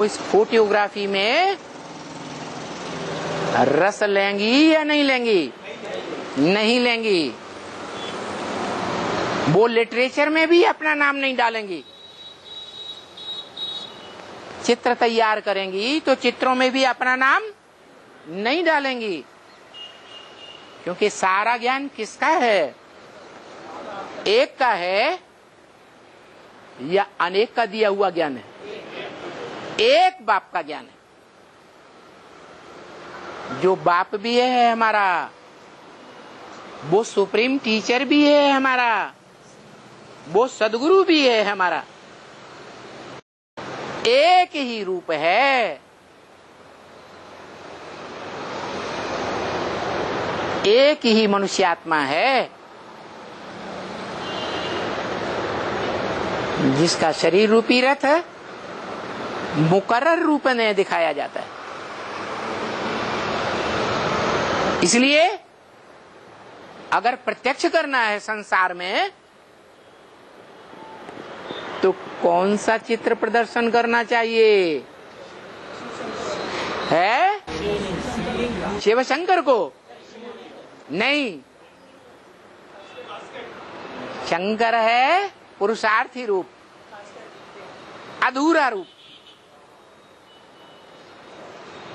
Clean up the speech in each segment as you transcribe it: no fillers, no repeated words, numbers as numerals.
इस फोटोग्राफी में रस लेंगी या नहीं लेंगी? नहीं लेंगी। वो लिटरेचर में भी अपना नाम नहीं डालेंगी। चित्र तैयार करेंगी तो चित्रों में भी अपना नाम नहीं डालेंगी, क्योंकि सारा ज्ञान किसका है? एक का है या अनेक का दिया हुआ ज्ञान है? एक बाप का ज्ञान है। जो बाप भी है हमारा, वो सुप्रीम टीचर भी है हमारा, वो सदगुरु भी है हमारा। एक ही रूप है, एक ही मनुष्यात्मा है, जिसका शरीर रूपी रथ मुकर्रर रूप में दिखाया जाता है। इसलिए अगर प्रत्यक्ष करना है संसार में, तो कौन सा चित्र प्रदर्शन करना चाहिए? है शिव शंकर को? नहीं, शंकर है पुरुषार्थी रूप, अधूरा रूप।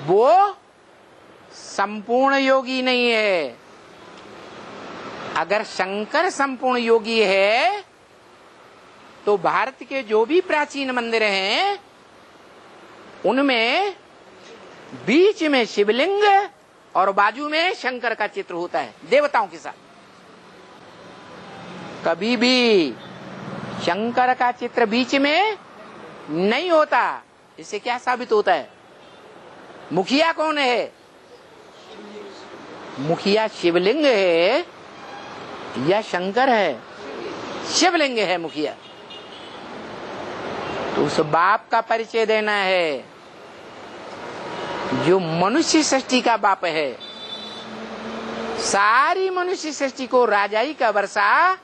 वो संपूर्ण योगी नहीं है। अगर शंकर संपूर्ण योगी है तो भारत के जो भी प्राचीन मंदिर हैं उनमें बीच में शिवलिंग और बाजू में शंकर का चित्र होता है देवताओं के साथ। कभी भी शंकर का चित्र बीच में नहीं होता। इससे क्या साबित होता है? मुखिया कौन है? मुखिया शिवलिंग है या शंकर है? शिवलिंग है मुखिया। तो उस बाप का परिचय देना है जो मनुष्य सृष्टि का बाप है। सारी मनुष्य सृष्टि को राजाई का वर्षा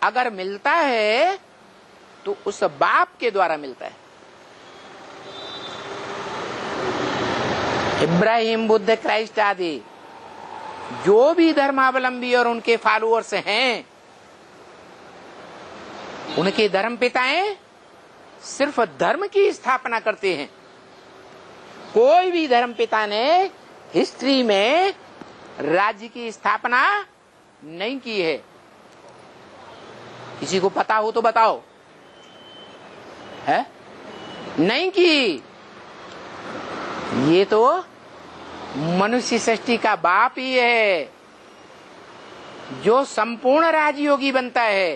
अगर मिलता है तो उस बाप के द्वारा मिलता है। इब्राहिम, बुद्ध, क्राइस्ट आदि जो भी धर्मावलंबी और उनके फॉलोअर्स हैं, उनके धर्म पिताएं सिर्फ धर्म की स्थापना करते हैं। कोई भी धर्म पिता ने हिस्ट्री में राज्य की स्थापना नहीं की है। किसी को पता हो तो बताओ, है? नहीं की। ये तो मनुष्य सृष्टि का बाप ही है जो संपूर्ण राजयोगी बनता है।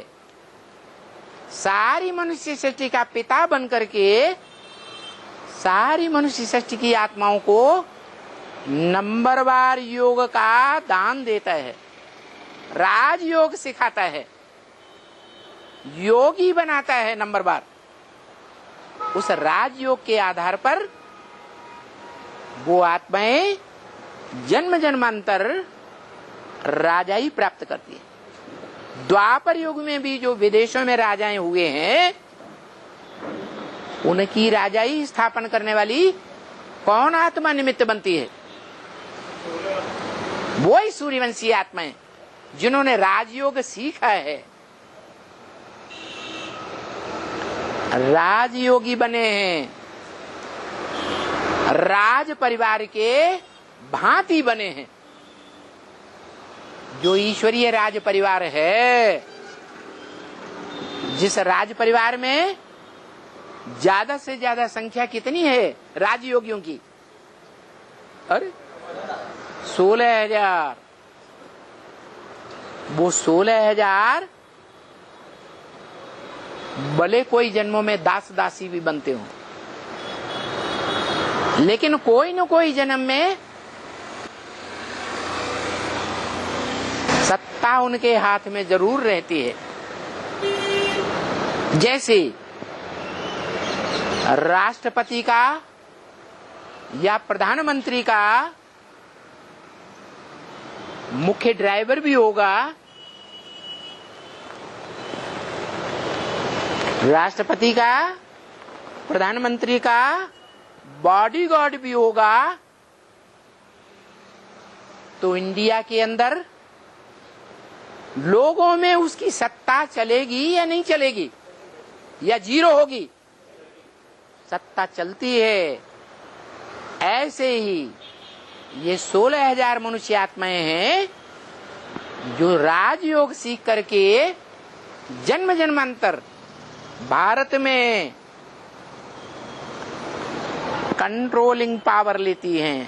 सारी मनुष्य सृष्टि का पिता बनकर के सारी मनुष्य सृष्टि की आत्माओं को नंबरवार योग का दान देता है, राजयोग सिखाता है, योगी बनाता है नंबरवार। उस राजयोग के आधार पर वो आत्माएं जन्म जन्मांतर राजाई प्राप्त करती है। द्वापर युग में भी जो विदेशों में राजाएं हुए हैं, उनकी राजाई स्थापन करने वाली कौन आत्मा निमित्त बनती है? वो ही सूर्यवंशी आत्माएं जिन्होंने राजयोग सीखा है, राजयोगी बने हैं, राज परिवार के भांति बने हैं। जो ईश्वरीय राज परिवार है, जिस राज परिवार में ज्यादा से ज्यादा संख्या कितनी है राजयोगियों की? अरे 16,000। वो 16,000 भले कोई जन्मों में दास दासी भी बनते हो, लेकिन कोई न कोई जन्म में सत्ता उनके हाथ में जरूर रहती है। जैसे राष्ट्रपति का या प्रधानमंत्री का मुख्य ड्राइवर भी होगा, राष्ट्रपति का प्रधानमंत्री का बॉडीगार्ड भी होगा तो इंडिया के अंदर लोगों में उसकी सत्ता चलेगी या नहीं चलेगी, या जीरो होगी? सत्ता चलती है। ऐसे ही ये 16,000 मनुष्य आत्माएं हैं जो राजयोग सीख करके जन्म जन्मांतर भारत में कंट्रोलिंग पावर लेती हैं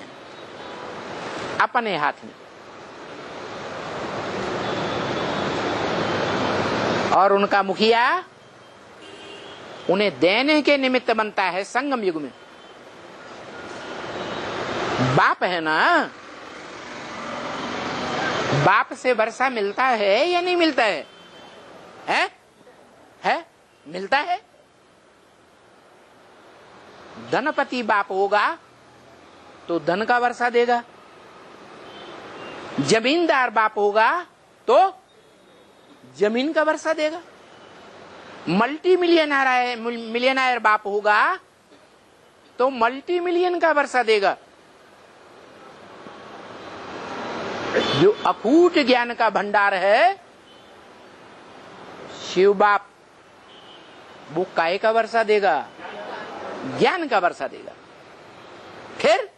अपने हाथ में, और उनका मुखिया उन्हें देने के निमित्त बनता है। संगम युग में बाप है ना, बाप से वर्षा मिलता है या नहीं मिलता है? है? मिलता है। धनपति बाप होगा तो धन का वर्षा देगा, जमींदार बाप होगा तो जमीन का वर्षा देगा, मल्टी मिलियनर बाप होगा तो मल्टी मिलियन का वर्षा देगा। जो अकूट ज्ञान का भंडार है शिव बाप, वो काय का वर्षा देगा? ज्ञान का वर्षा देगा। फिर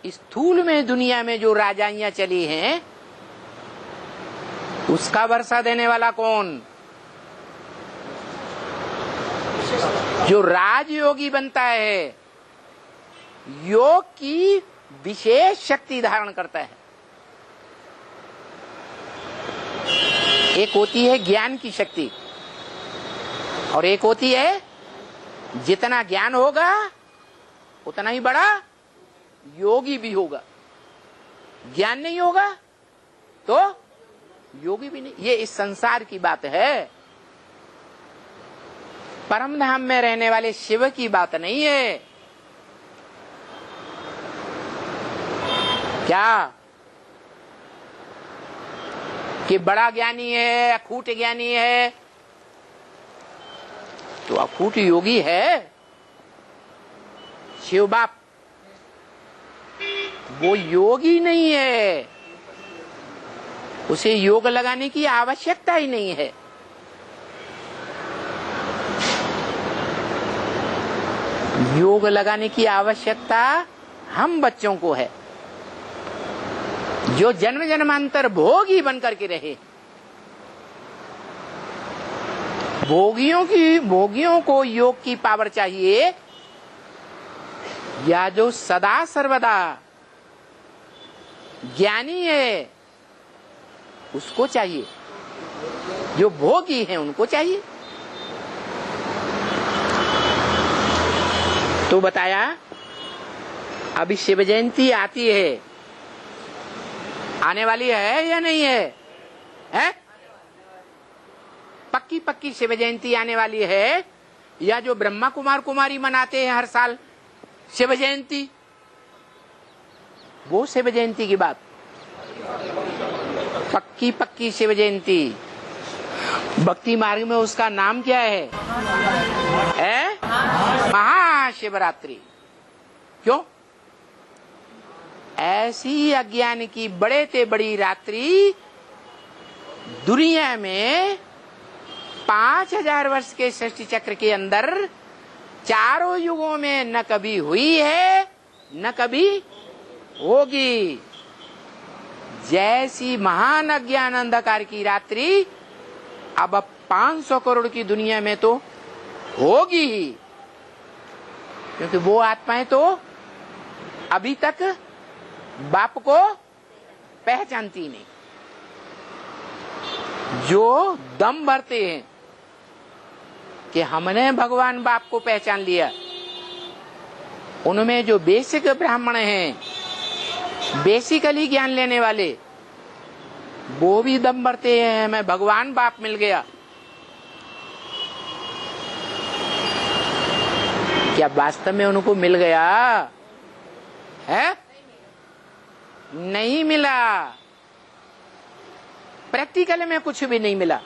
स्थूल में दुनिया में जो राजाइयां चली हैं उसका वर्षा देने वाला कौन? जो राजयोगी बनता है, योग की विशेष शक्ति धारण करता है। एक होती है ज्ञान की शक्ति और एक होती है जितना ज्ञान होगा उतना ही बड़ा योगी भी होगा। ज्ञान नहीं होगा तो योगी भी नहीं। ये इस संसार की बात है, परम धाम में रहने वाले शिव की बात नहीं है। क्या कि बड़ा ज्ञानी है, अखूट ज्ञानी है, तो अखूट योगी है शिव बाप, वो योगी नहीं है, उसे योग लगाने की आवश्यकता ही नहीं है। योग लगाने की आवश्यकता हम बच्चों को है जो जन्म जन्मांतर भोगी बन करके रहे। भोगियों को योग की पावर चाहिए, या जो सदा सर्वदा ज्ञानी है उसको चाहिए, जो भोगी हैं उनको चाहिए। तो बताया अभी शिव जयंती आती है, आने वाली है या नहीं है? है? पक्की शिव जयंती आने वाली है, या जो ब्रह्मा कुमार कुमारी मनाते हैं हर साल शिव जयंती, वो शिव जयंती की बात। पक्की शिव जयंती। भक्ति मार्ग में उसका नाम क्या है? महाशिवरात्रि। क्यों? ऐसी अज्ञान की बड़े ते बड़ी रात्रि दुनिया में 5000 वर्ष के सृष्टि चक्र के अंदर चारों युगों में न कभी हुई है न कभी होगी। जैसी महान अज्ञान अंधकार की रात्रि अब 500 करोड़ की दुनिया में तो होगी ही, क्योंकि वो आत्माएं तो अभी तक बाप को पहचानती नहीं। जो दम भरते हैं कि हमने भगवान बाप को पहचान लिया, उनमें जो बेसिक ब्राह्मण हैं, बेसिकली ज्ञान लेने वाले, वो भी दम भरते हैं हमें भगवान बाप मिल गया। क्या वास्तव में उनको मिल गया है? नहीं मिला। प्रैक्टिकल में कुछ भी नहीं मिला।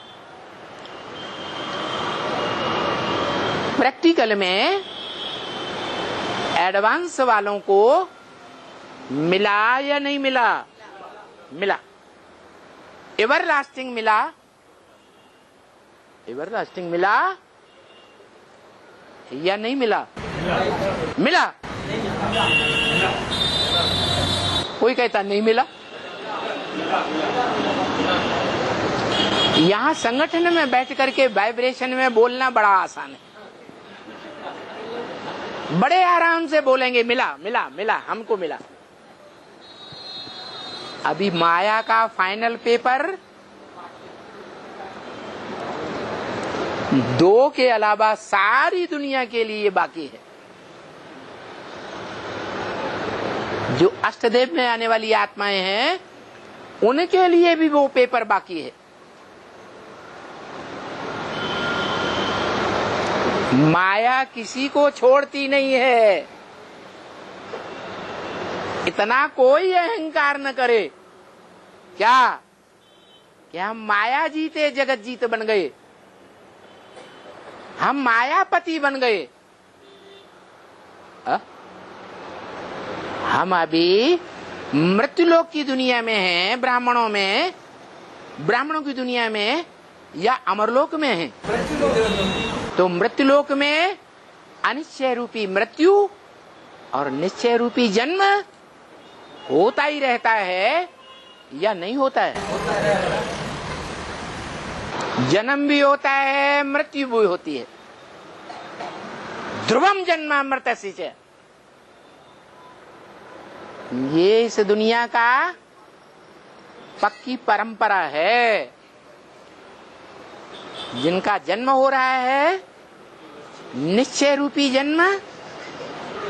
प्रैक्टिकल में एडवांस वालों को मिला या नहीं मिला? मिला। एवरलास्टिंग मिला, एवरलास्टिंग मिला या नहीं मिला? मिला। कोई कहता नहीं मिला। यहाँ संगठन में बैठ करके वाइब्रेशन में बोलना बड़ा आसान है, बड़े आराम से बोलेंगे मिला मिला मिला, हमको मिला। अभी माया का फाइनल पेपर 2 के अलावा सारी दुनिया के लिए बाकी है। जो अष्टदेव में आने वाली आत्माएं हैं उनके लिए भी वो पेपर बाकी है। माया किसी को छोड़ती नहीं है, इतना कोई अहंकार न करे। क्या हम माया जीते जगत जीत बन गए, हम मायापति बन गए। हम अभी मृत्युलोक की दुनिया में हैं, ब्राह्मणों की दुनिया में या अमरलोक में हैं? तो मृत्युलोक में अनिश्चय रूपी मृत्यु और निश्चय रूपी जन्म होता ही रहता है या नहीं होता है? जन्म भी होता है, मृत्यु भी होती है। ध्रुवम जन्मामृतस्य च, ये इस दुनिया का पक्की परंपरा है। जिनका जन्म हो रहा है निश्चय रूपी जन्म,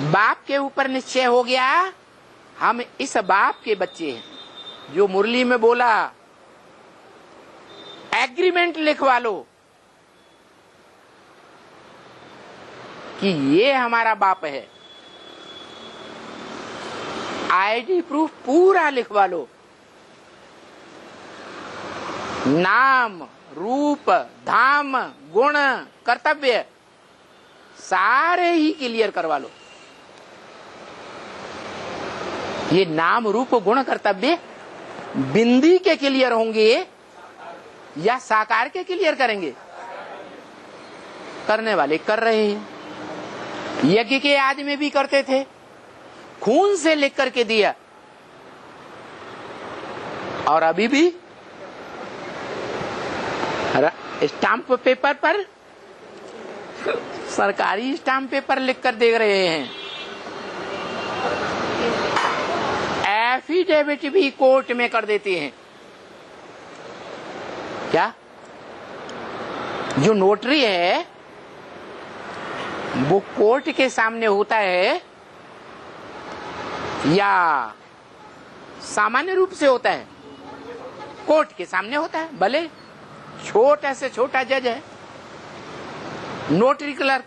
बाप के ऊपर निश्चय हो गया, हम इस बाप के बच्चे हैं। जो मुरली में बोला एग्रीमेंट लिखवा लो कि ये हमारा बाप है, आईडी प्रूफ पूरा लिखवा लो, नाम रूप धाम गुण कर्तव्य सारे ही क्लियर करवा लो। ये नाम रूप गुण कर्तव्य बिंदी के क्लियर होंगे या साकार के क्लियर करेंगे? करने वाले कर रहे हैं। यज्ञ के आदि में भी करते थे, खून से लिख करके दिया, और अभी भी स्टाम्प पेपर पर, सरकारी स्टाम्प पेपर लिख कर दे रहे हैं। एफिडेविट भी कोर्ट में कर देते हैं। क्या जो नोटरी है वो कोर्ट के सामने होता है या सामान्य रूप से होता है? कोर्ट के सामने होता है। भले छोटा से छोटा जज है, नोटरी क्लर्क,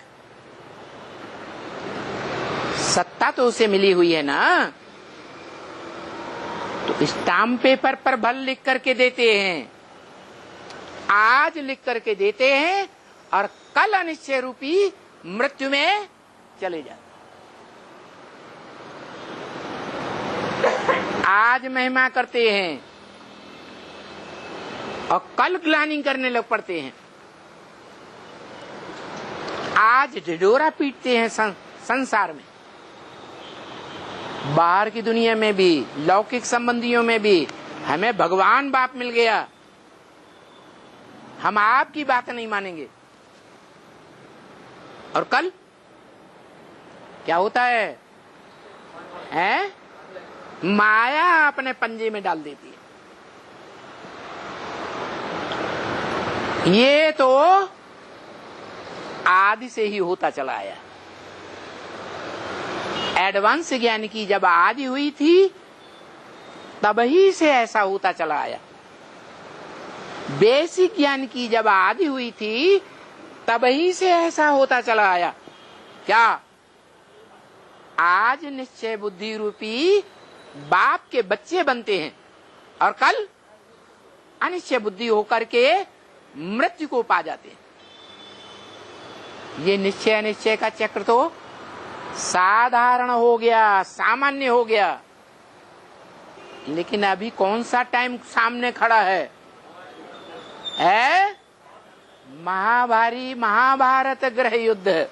सत्ता तो उसे मिली हुई है ना, तो स्टाम्प पेपर पर भल लिख करके देते हैं, आज लिख करके देते हैं और कल अनिश्चय रूपी मृत्यु में चले जाते। आज महिमा करते हैं और कल ग्लानि करने लग पड़ते हैं। आज ढिढोरा पीटते हैं संसार में, बाहर की दुनिया में भी, लौकिक संबंधियों में भी, हमें भगवान बाप मिल गया, हम आपकी बात नहीं मानेंगे। और कल क्या होता है? माया अपने पंजे में डाल देती है। ये तो आदि से ही होता चला आया। एडवांस ज्ञान की जब आदि हुई थी तब ही से ऐसा होता चला आया। बेसिक ज्ञान की जब आदि हुई थी तब ही से ऐसा होता चला आया। क्या आज निश्चय बुद्धि रूपी बाप के बच्चे बनते हैं और कल अनिश्चय बुद्धि होकर के मृत्यु को पा जाते हैं। ये निश्चय अनिश्चय का चक्र तो साधारण हो गया, सामान्य हो गया। लेकिन अभी कौन सा टाइम सामने खड़ा है? महाभारत गृह युद्ध,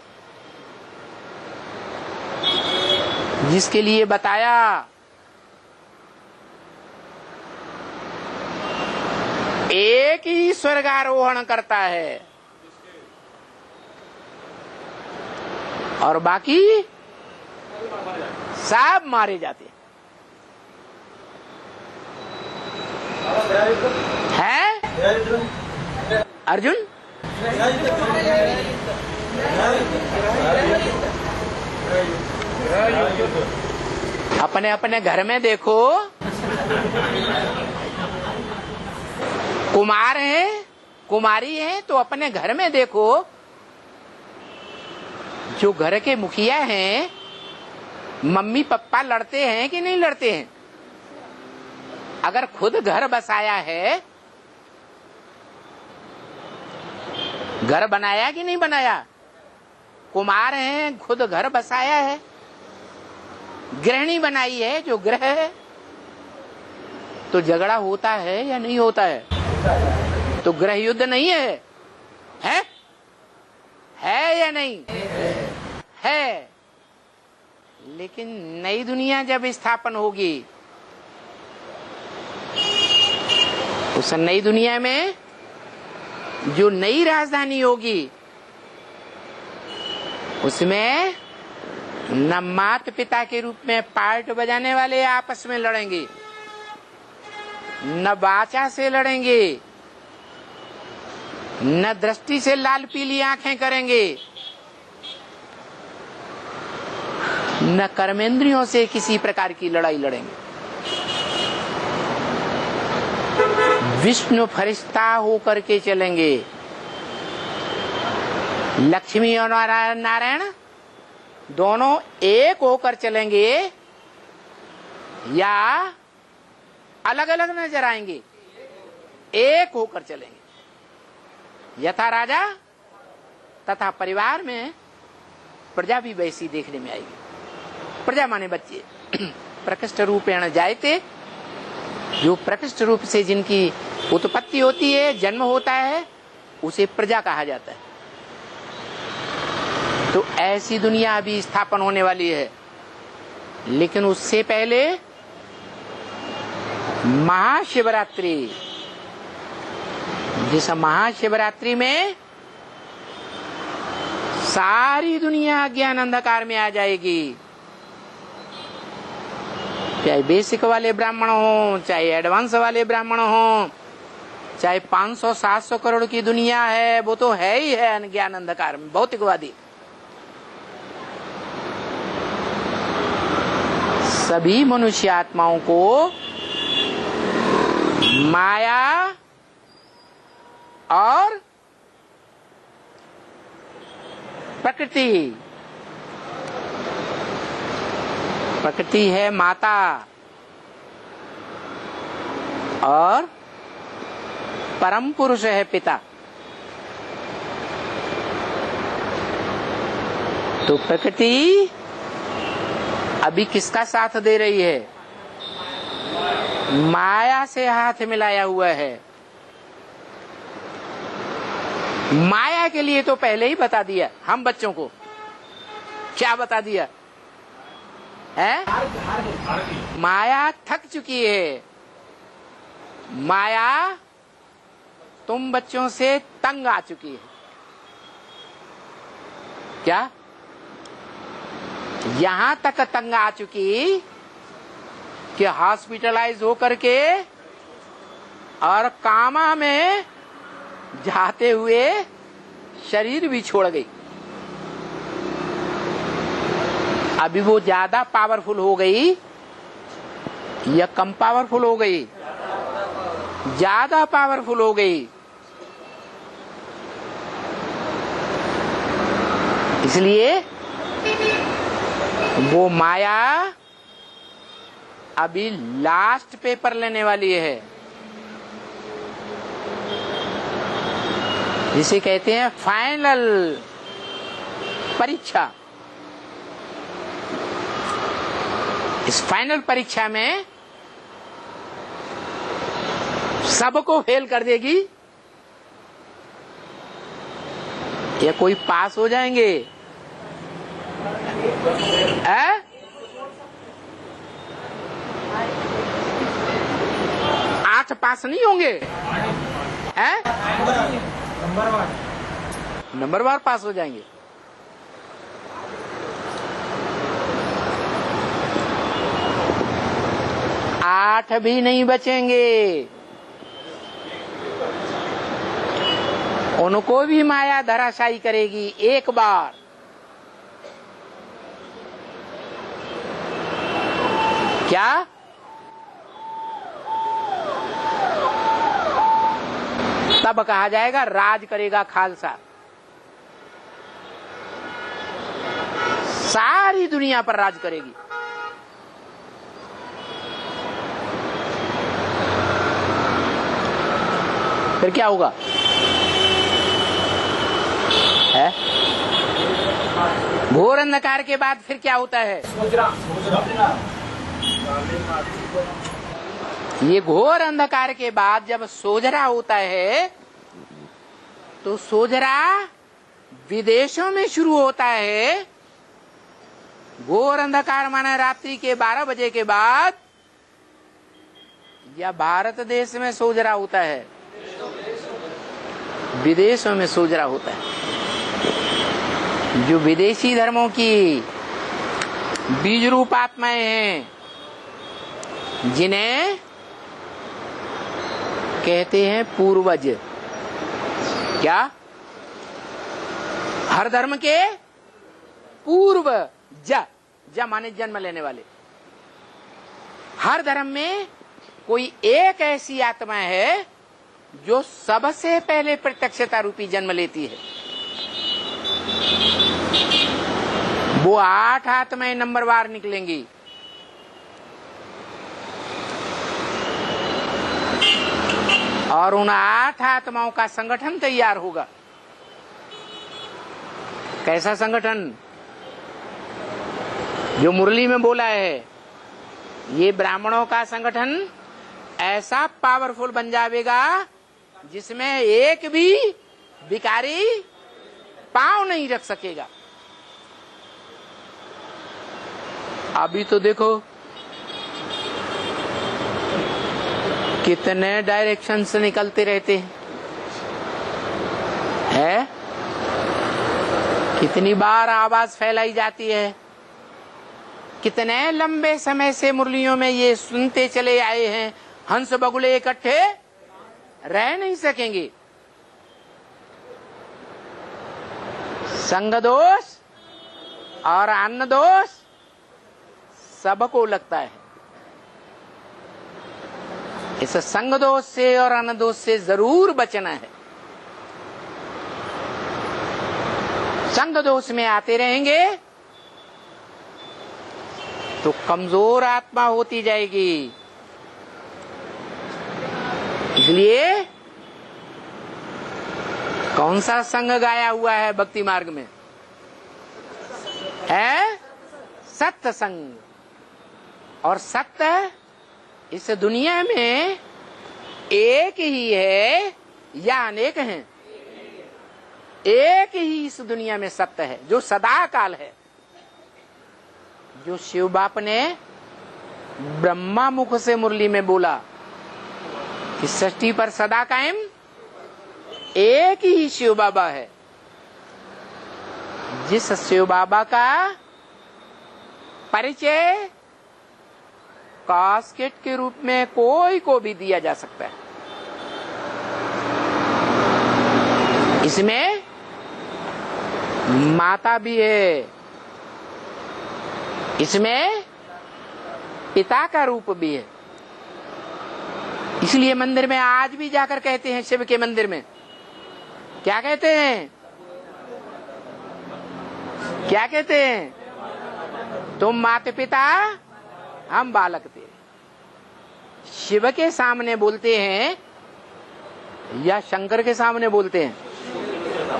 जिसके लिए बताया एक ही स्वर्गारोहण करता है और बाकी सब मारे जाते हैं। अर्जुन अपने अपने घर में देखो, कुमार हैं, कुमारी हैं, तो अपने घर में देखो, जो घर के मुखिया हैं, मम्मी पापा लड़ते हैं कि नहीं लड़ते हैं? अगर खुद घर बसाया है, घर बनाया कि नहीं बनाया? कुमार हैं, खुद घर बसाया है, गृहिणी बनाई है जो गृह है, तो झगड़ा होता है या नहीं होता है? तो गृह युद्ध नहीं है, है या नहीं है? लेकिन नई दुनिया जब स्थापन होगी, उस नई दुनिया में जो नई राजधानी होगी, उसमें न माता पिता के रूप में पार्ट बजाने वाले आपस में लड़ेंगे, न वाचा से लड़ेंगे, न दृष्टि से लाल पीली आंखें करेंगे, न कर्मेंद्रियों से किसी प्रकार की लड़ाई लड़ेंगे। विष्णु फरिश्ता होकर के चलेंगे, लक्ष्मी और नारायण दोनों एक होकर चलेंगे या अलग अलग नजर आएंगे? एक होकर चलेंगे। यथा राजा तथा परिवार में प्रजा भी वैसी देखने में आएगी। प्रजा माने बच्चे। प्रकृष्ट रूपेण जायते, जो प्रकृष्ट रूप से जिनकी उत्पत्ति होती है, जन्म होता है, उसे प्रजा कहा जाता है। तो ऐसी दुनिया अभी स्थापन होने वाली है। लेकिन उससे पहले महाशिवरात्रि, जिस महाशिवरात्रि में सारी दुनिया अज्ञान अंधकार में आ जाएगी, चाहे बेसिक वाले ब्राह्मण हो, चाहे एडवांस वाले ब्राह्मण हो, चाहे 500-700 करोड़ की दुनिया है, वो तो है ही है अज्ञान अंधकार में, भौतिकवादी। सभी मनुष्य आत्माओं को माया और प्रकृति, प्रकृति है माता और परम पुरुष है पिता। तो प्रकृति अभी किसका साथ दे रही है? माया से हाथ मिलाया हुआ है। माया के लिए तो पहले ही बता दिया हम बच्चों को। क्या बता दिया है? माया थक चुकी है। माया तुम बच्चों से तंग आ चुकी है। क्या? यहां तक तंग आ चुकी कि हॉस्पिटलाइज होकर के और कामा में जाते हुए शरीर भी छोड़ गई। अभी वो ज्यादा पावरफुल हो गई या कम पावरफुल हो गई? ज्यादा पावरफुल हो गई। इसलिए वो माया अभी लास्ट पेपर लेने वाली है, जिसे कहते हैं फाइनल परीक्षा, इस फाइनल परीक्षा में सबको फेल कर देगी या कोई पास हो जाएंगे? 8 पास नहीं होंगे? नंबरवार पास हो जाएंगे। आठ भी नहीं बचेंगे, उनको भी माया धराशायी करेगी एक बार। क्या? तब कहा जाएगा राज करेगा खालसा, सारी दुनिया पर राज करेगी। फिर क्या होगा? है घोर अंधकार के बाद फिर क्या होता है? ये घोर अंधकार के बाद जब सोजरा होता है तो सोजरा विदेशों में शुरू होता है। घोर अंधकार माने रात्रि के 12 बजे के बाद, या भारत देश में सोजरा होता है? विदेशों में सोजरा होता है। जो विदेशी धर्मों की बीज रूप आत्माएं हैं, जिन्हें कहते हैं पूर्वज। क्या? हर धर्म के पूर्व ज माने जन्म लेने वाले। हर धर्म में कोई एक ऐसी आत्मा है जो सबसे पहले प्रत्यक्षता रूपी जन्म लेती है। वो 8 आत्माएं नंबरवार निकलेंगी। और उन 8 आत्माओं का संगठन तैयार होगा। कैसा संगठन? जो मुरली में बोला है, ये ब्राह्मणों का संगठन ऐसा पावरफुल बन जाएगा जिसमें एक भी भिखारी पांव नहीं रख सकेगा। अभी तो देखो कितने डायरेक्शन से निकलते रहते हैं, कितनी बार आवाज फैलाई जाती है। कितने लंबे समय से मुरलियों में ये सुनते चले आए हैं, हंस बगुले इकट्ठे रह नहीं सकेंगे। संग दोष और अन्न दोष सबको लगता है। इस संग दोष से और अन्न दोष से जरूर बचना है। संग दोष में आते रहेंगे तो कमजोर आत्मा होती जाएगी। इसलिए कौन सा संग गाया हुआ है भक्ति मार्ग में? है सत्संग। और सत्य इस दुनिया में एक ही है या अनेक हैं? एक ही इस दुनिया में सत्य है जो सदा काल है। जो शिव बाप ने ब्रह्मा मुख से मुरली में बोला कि सृष्टि पर सदा कायम एक ही शिव बाबा है। जिस शिव बाबा का परिचय कास्केट के रूप में कोई को भी दिया जा सकता है। इसमें माता भी है, इसमें पिता का रूप भी है। इसलिए मंदिर में आज भी जाकर कहते हैं, शिव के मंदिर में क्या कहते हैं? क्या कहते हैं? तुम माता पिता, हम बालक थे। शिव के सामने बोलते हैं या शंकर के सामने बोलते हैं?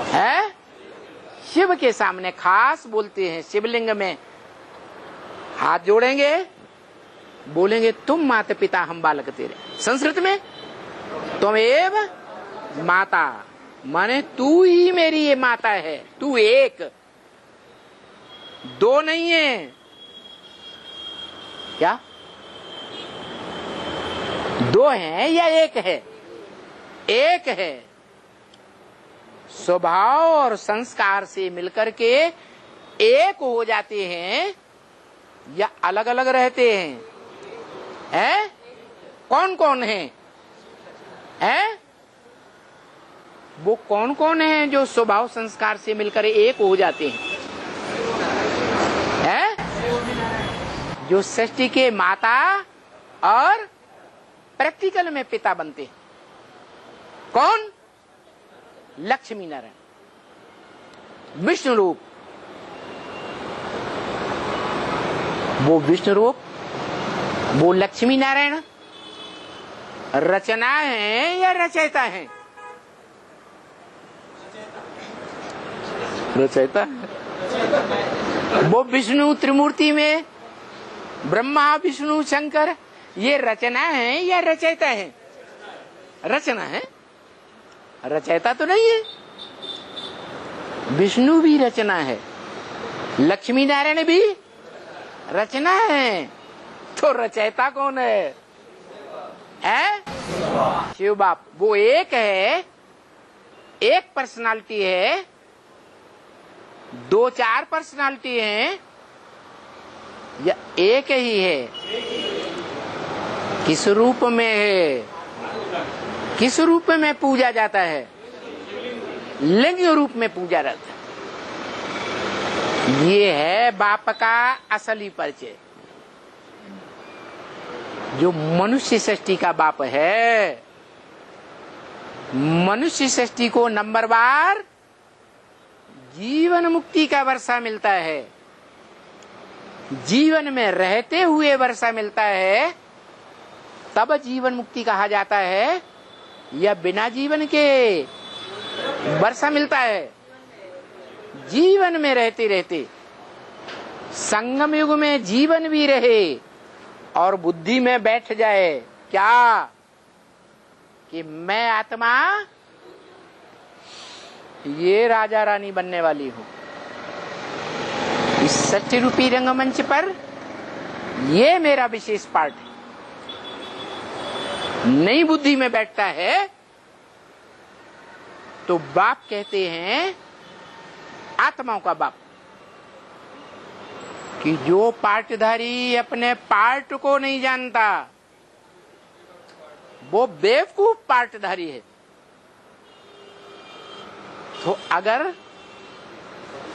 है शिव के सामने खास बोलते हैं, शिवलिंग में हाथ जोड़ेंगे, बोलेंगे तुम माता पिता हम बालक तेरे। संस्कृत में त्वमेव माता, माने तू ही मेरी ये माता है, तू एक, दो नहीं है। क्या दो हैं या एक है? एक है। स्वभाव और संस्कार से मिलकर के एक हो जाते हैं या अलग अलग रहते हैं? हैं? कौन कौन है? हैं? वो कौन कौन है जो स्वभाव संस्कार से मिलकर एक हो जाते हैं? हैं? जो सृष्टि के माता और प्रैक्टिकल में पिता बनते हैं। कौन? लक्ष्मी नारायण, विष्णु रूप। वो विष्णु रूप, वो लक्ष्मी नारायण रचना है या रचयिता है? रचयिता। वो विष्णु त्रिमूर्ति में ब्रह्मा विष्णु शंकर, ये रचना है या रचयिता है? रचना है, रचयिता तो नहीं है। विष्णु भी रचना है, लक्ष्मी नारायण भी रचना है, तो रचयिता कौन है? शिव बाप। वो एक है, एक पर्सनालिटी है, दो चार पर्सनालिटी है या एक ही है? किस रूप में है? किस रूप में पूजा जाता है? लिंग रूप में पूजा जाता है। ये है बाप का असली परिचय। जो मनुष्य सृष्टि का बाप है, मनुष्य सृष्टि को नंबरवार जीवन मुक्ति का वर्षा मिलता है, जीवन में रहते हुए वर्षा मिलता है, तब जीवन मुक्ति कहा जाता है, या बिना जीवन के वर्षा मिलता है? जीवन में रहते रहते, संगम युग में जीवन भी रहे और बुद्धि में बैठ जाए क्या कि मैं आत्मा ये राजा रानी बनने वाली हूं, इस सत्य रूपी रंगमंच पर ये मेरा विशेष पार्ट है। नई बुद्धि में बैठता है तो बाप कहते हैं, आत्माओं का बाप, कि जो पार्टधारी अपने पार्ट को नहीं जानता वो बेवकूफ पार्टधारी है। तो अगर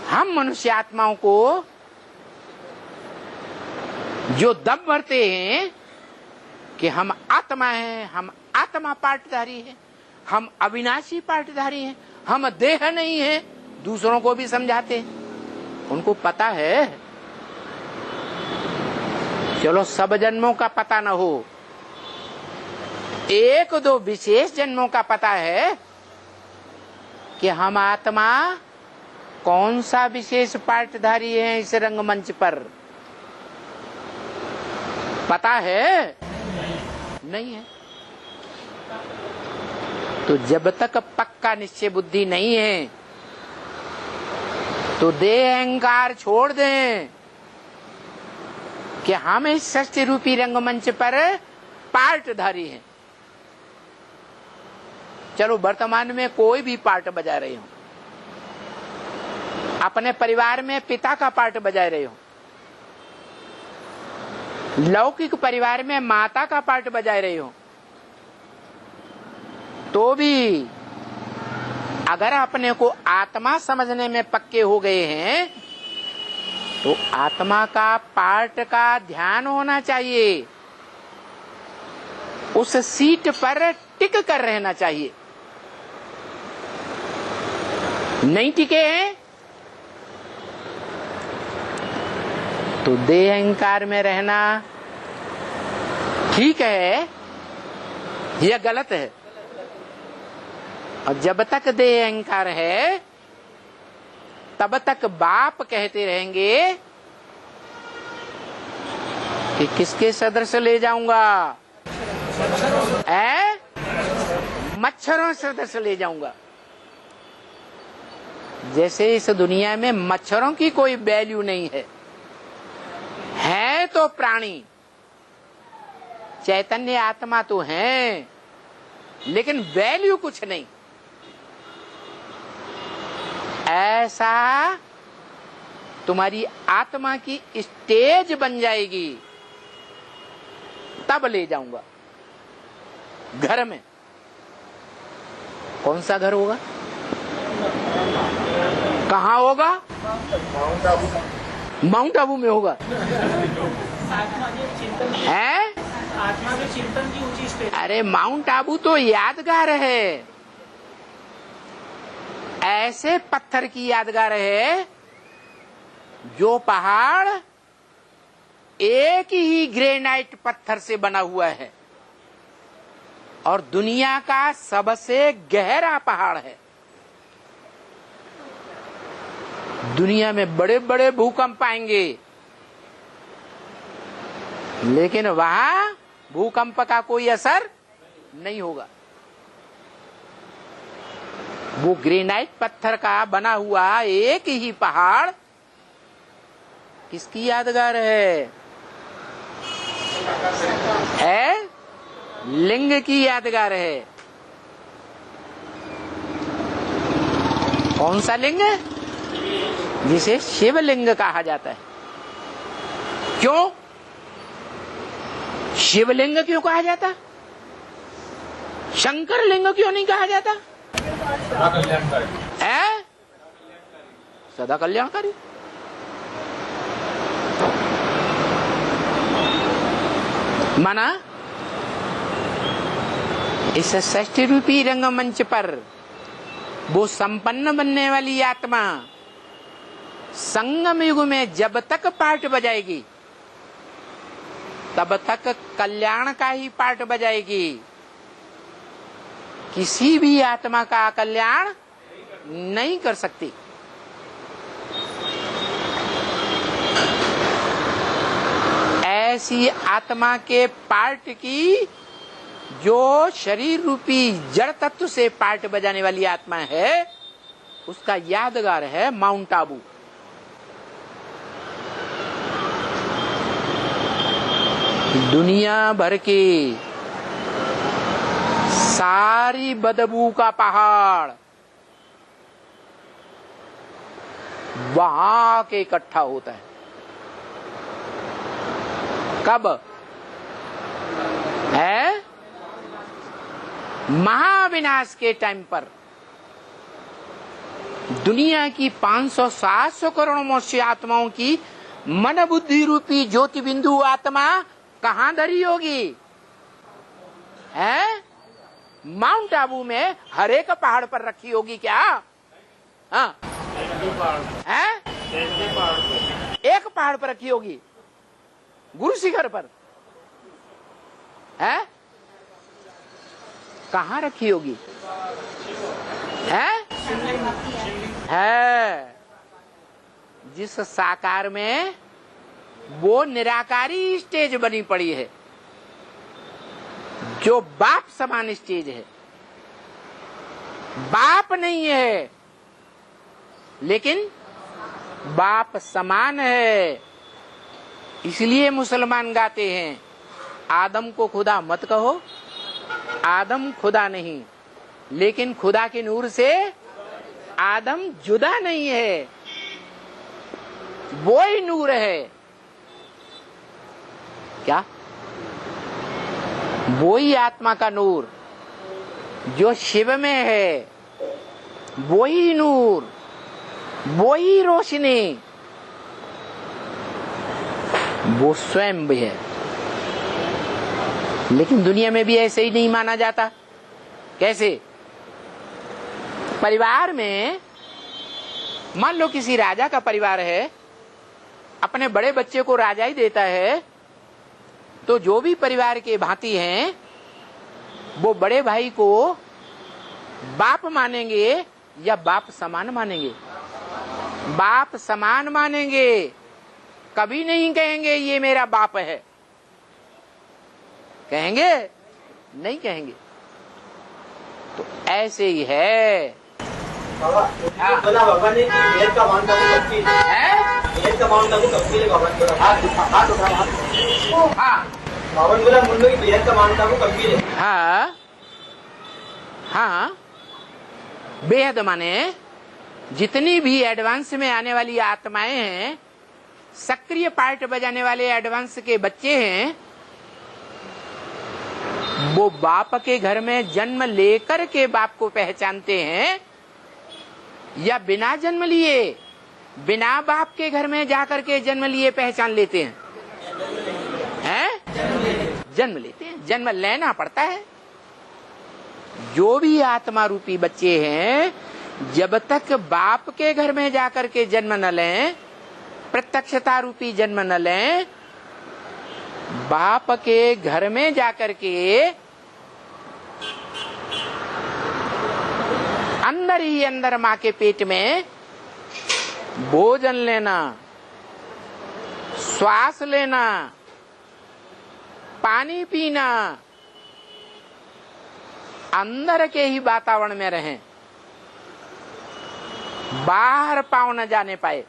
हम मनुष्य आत्माओं को जो दम भरते हैं कि हम आत्मा हैं, हम आत्मा पार्टधारी हैं, हम अविनाशी पार्टधारी हैं, हम देह नहीं है, दूसरों को भी समझाते हैं। उनको पता है, चलो सब जन्मों का पता न हो, एक दो विशेष जन्मों का पता है कि हम आत्मा कौन सा विशेष पार्टधारी है इस रंगमंच पर। पता है? नहीं है। तो जब तक पक्का निश्चय बुद्धि नहीं है तो देह अहंकार छोड़ दें कि हम इस सृष्टि रूपी रंगमंच पर पार्टधारी हैं। चलो वर्तमान में कोई भी पार्ट बजा रहे हो, अपने परिवार में पिता का पार्ट बजा रहे हो, लौकिक परिवार में माता का पार्ट बजा रहे हो, तो भी अगर अपने को आत्मा समझने में पक्के हो गए हैं तो आत्मा का पार्ट का ध्यान होना चाहिए, उस सीट पर टिक कर रहना चाहिए। नहीं टिके हैं तो देह अहंकार में रहना ठीक है या गलत है? और जब तक देह अहंकार है तब तक बाप कहते रहेंगे कि किसके सदृश ले जाऊंगा, मच्छरों सदृश ले जाऊंगा। जैसे इस दुनिया में मच्छरों की कोई वैल्यू नहीं है तो प्राणी, चैतन्य आत्मा तो है, लेकिन वैल्यू कुछ नहीं। ऐसा तुम्हारी आत्मा की स्टेज बन जाएगी, तब ले जाऊंगा घर में। कौन सा घर होगा, कहाँ होगा? माउंट आबू में होगा। है आत्मा के चिंतन की ऊंची स्टेज। अरे माउंट आबू तो यादगार है, ऐसे पत्थर की यादगार है जो पहाड़ एक ही ग्रेनाइट पत्थर से बना हुआ है और दुनिया का सबसे गहरा पहाड़ है। दुनिया में बड़े बड़े भूकंप आएंगे, लेकिन वहां भूकंप का कोई असर नहीं होगा। वो ग्रेनाइट पत्थर का बना हुआ एक ही पहाड़ किसकी यादगार है? लिंग की यादगार है। कौन सा लिंग? जिसे शिवलिंग कहा जाता है। क्यों शिवलिंग क्यों कहा जाता? शंकर लिंग क्यों नहीं कहा जाता? सदा कल्याणकारी। सदा कल्याणकारी। माना इस षष्ठी रूपी रंगमंच पर वो संपन्न बनने वाली आत्मा संगम युग में जब तक पार्ट बजाएगी तब तक कल्याण का ही पार्ट बजाएगी। किसी भी आत्मा का कल्याण नहीं कर सकती। ऐसी आत्मा के पार्ट की जो शरीर रूपी जड़ तत्व से पार्ट बजाने वाली आत्मा है, उसका यादगार है माउंट आबू। दुनिया भर की सारी बदबू का पहाड़ वहां के इकट्ठा होता है। कब है? महाविनाश के टाइम पर। दुनिया की 500-700 करोड़ मनुष्य आत्माओं की मन बुद्धि रूपी ज्योति बिंदु आत्मा कहां धरी होगी? है माउंट आबू में हर एक पहाड़ पर रखी होगी क्या? हाँ है? एक पहाड़ पर रखी होगी, गुरु शिखर पर है? कहाँ रखी होगी? है जिस साकार में वो निराकारी स्टेज बनी पड़ी है, जो बाप समान स्टेज है। बाप नहीं है लेकिन बाप समान है। इसलिए मुसलमान गाते हैं, आदम को खुदा मत कहो, आदम खुदा नहीं, लेकिन खुदा के नूर से आदम जुदा नहीं है, वो ही नूर है। क्या? वो ही आत्मा का नूर जो शिव में है, वो ही नूर, वो ही रोशनी, वो स्वयं भी है। लेकिन दुनिया में भी ऐसे ही नहीं माना जाता। कैसे? परिवार में मान लो किसी राजा का परिवार है, अपने बड़े बच्चे को राजा ही देता है, तो जो भी परिवार के भांति हैं वो बड़े भाई को बाप मानेंगे या बाप समान मानेंगे? बाप समान मानेंगे, कभी नहीं कहेंगे ये मेरा बाप है। कहेंगे? नहीं कहेंगे। तो ऐसे ही है। बाबा बोला बाबा ने कि मेहर का मान था वो कब की है? मेहर का मान था वो कब की ले बाबा ने हाथ उठा हाँ बाबा ने बोला मुंडो की मेहर का मान था वो कब की ले। हाँ हाँ, बेहद माने जितनी भी एडवांस में आने वाली आत्माएं हैं, सक्रिय पार्ट बजाने वाले एडवांस के बच्चे हैं, वो बाप के घर में जन्म लेकर के बाप को पहचानते हैं या बिना जन्म लिए, बिना बाप के घर में जाकर के जन्म लिए पहचान लेते हैं? जन्म लेते हैं, जन्म लेना पड़ता है। जो भी आत्मा रूपी बच्चे हैं, जब तक बाप के घर में जाकर के जन्म न लें, प्रत्यक्षता रूपी जन्म न लें, बाप के घर में जाकर के अंदर ही अंदर माँ के पेट में भोजन लेना, श्वास लेना, पानी पीना, अंदर के ही वातावरण में रहें, बाहर पांव न जाने पाए।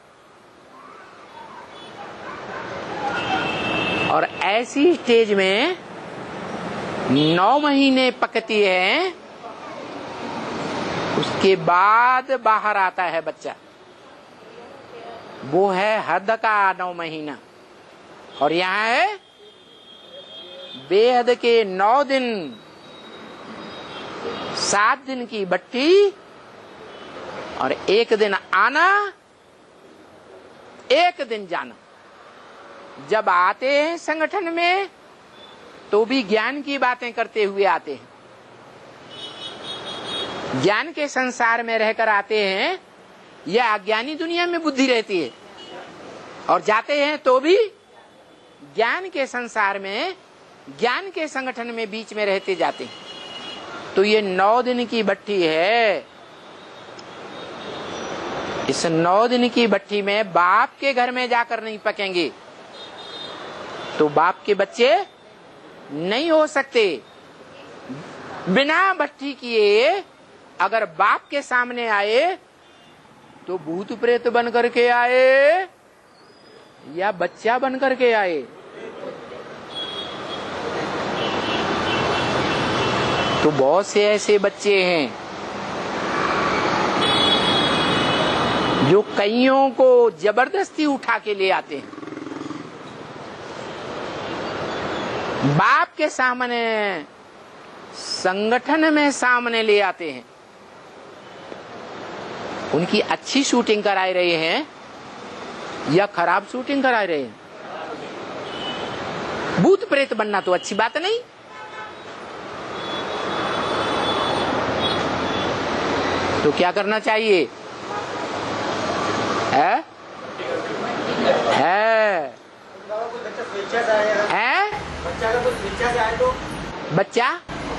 और ऐसी स्टेज में 9 महीने पकती है, उसके बाद बाहर आता है बच्चा। वो है हद का 9 महीना। और यहाँ है बेहद के 9 दिन, 7 दिन की बट्टी और 1 दिन आना, 1 दिन जाना। जब आते हैं संगठन में तो भी ज्ञान की बातें करते हुए आते हैं, ज्ञान के संसार में रहकर आते हैं या अज्ञानी दुनिया में बुद्धि रहती है, और जाते हैं तो भी ज्ञान के संसार में, ज्ञान के संगठन में बीच में रहते जाते हैं। तो ये 9 दिन की भट्टी है। इस 9 दिन की भट्टी में बाप के घर में जाकर नहीं पकेंगे तो बाप के बच्चे नहीं हो सकते। बिना भट्टी किए अगर बाप के सामने आए तो भूत प्रेत बन करके आए या बच्चा बन करके आए। तो बहुत से ऐसे बच्चे हैं जो कईयों को जबरदस्ती उठा के ले आते हैं, बाप के सामने, संगठन में सामने ले आते हैं। उनकी अच्छी शूटिंग कराए रहे हैं या खराब शूटिंग कराए रहे हैं। भूत प्रेत बनना तो अच्छी बात नहीं। तो क्या करना चाहिए? है? बच्चा का कुछ इच्छा से आए तो, बच्चा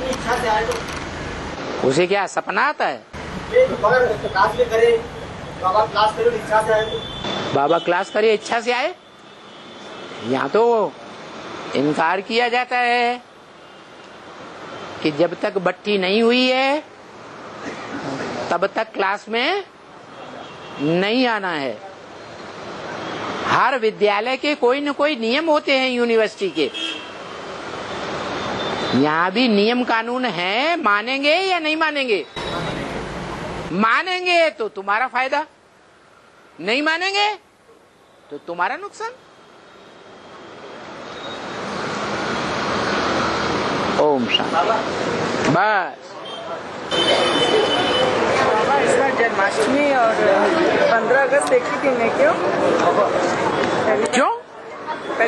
इच्छा से आए तो उसे क्या सपना आता है? क्लास में करे, बाबा क्लास करे, इच्छा से आए तो। बाबा क्लास करे इच्छा से आए? यहाँ तो इनकार किया जाता है कि जब तक भट्टी नहीं हुई है तब तक क्लास में नहीं आना है। हर विद्यालय के कोई न कोई नियम होते हैं, यूनिवर्सिटी के। यहाँ भी नियम कानून है, मानेंगे या नहीं मानेंगे? मानेंगे तो तुम्हारा फायदा, नहीं मानेंगे तो तुम्हारा नुकसान। ओम शांति। बस इस बार जन्माष्टमी और 15 अगस्त देखी थी मैं।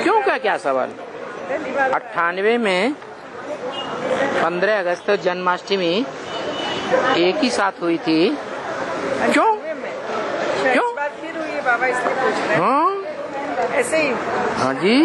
क्यों का क्या सवाल? 98 में 15 अगस्त जन्माष्टमी एक ही साथ हुई थी। क्यों? इस बार फिर हुई है बाबा, इसलिए पूछ रहे हैं। हाँ ऐसे ही। हाँ जी।